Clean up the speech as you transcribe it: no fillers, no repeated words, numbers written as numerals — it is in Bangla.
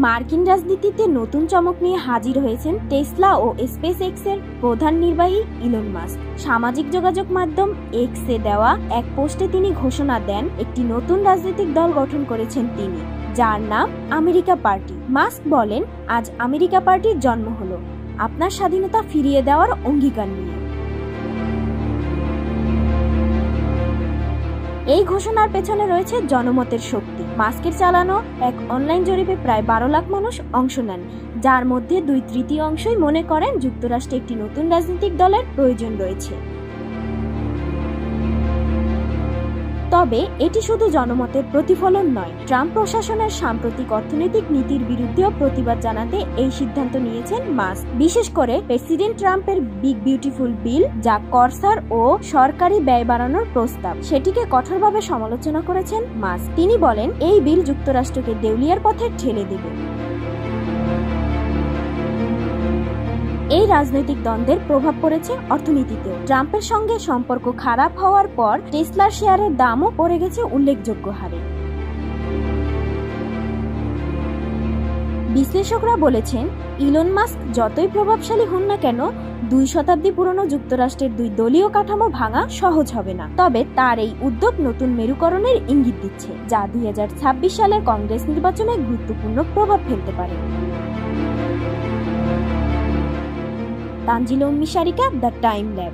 মার্কিন রাজনীতিতে নতুন চমক নিয়ে হাজির হয়েছেন টেসলা ও স্পেসএক্স এর প্রধান নির্বাহী ইলন মাস্ক। সামাজিক যোগাযোগ মাধ্যম এক্সে দেওয়া এক পোস্টে তিনি ঘোষণা দেন একটি নতুন রাজনৈতিক দল গঠন করেছেন তিনি, যার নাম আমেরিকা পার্টি। মাস্ক বলেন, আজ আমেরিকা পার্টির জন্ম হলো আপনার স্বাধীনতা ফিরিয়ে দেওয়ার অঙ্গীকার নিয়ে। এই ঘোষণার পেছনে রয়েছে জনমতের শক্তি। মাস্কের চালানো এক অনলাইন জরিপে প্রায় 12 লাখ মানুষ অংশ নেন, যার মধ্যে 2/3 মনে করেন যুক্তরাষ্ট্রে একটি নতুন রাজনৈতিক দলের প্রয়োজন রয়েছে। তবে এটি শুধু জনমতের প্রতিফলন নয়, ট্রাম্প প্রশাসনের সাম্প্রতিক অর্থনৈতিক নীতির বিরুদ্ধেও প্রতিবাদ জানাতে এই সিদ্ধান্ত নিয়েছেন মাস্ক। বিশেষ করে প্রেসিডেন্ট ট্রাম্পের বিগ বিউটিফুল বিল, যা কর ছাড় ও সরকারি ব্যয় বাড়ানোর প্রস্তাব, সেটিকে কঠোরভাবে সমালোচনা করেছেন মাস্ক। তিনি বলেন, এই বিল যুক্তরাষ্ট্রকে দেউলিয়ার পথে ঠেলে দেবে। এই রাজনৈতিক দ্বন্দ্বের প্রভাব পড়েছে অর্থনীতিতেও। ট্রাম্পের সঙ্গে সম্পর্ক খারাপ হওয়ার পর টেসলার শেয়ারের দামও পড়ে গেছে উল্লেখযোগ্য হারে। বিশ্লেষকরা বলেছেন, ইলন মাস্ক যতই প্রভাবশালী হন না কেন, 2 শতাব্দী পুরনো যুক্তরাষ্ট্রের 2 দলীয় কাঠামো ভাঙা সহজ হবে না। তবে তার এই উদ্যোগ নতুন মেরুকরণের ইঙ্গিত দিচ্ছে, যা 2026 সালের কংগ্রেস নির্বাচনে গুরুত্বপূর্ণ প্রভাব ফেলতে পারে। Tanzila Ummi Sarika, the Time lab.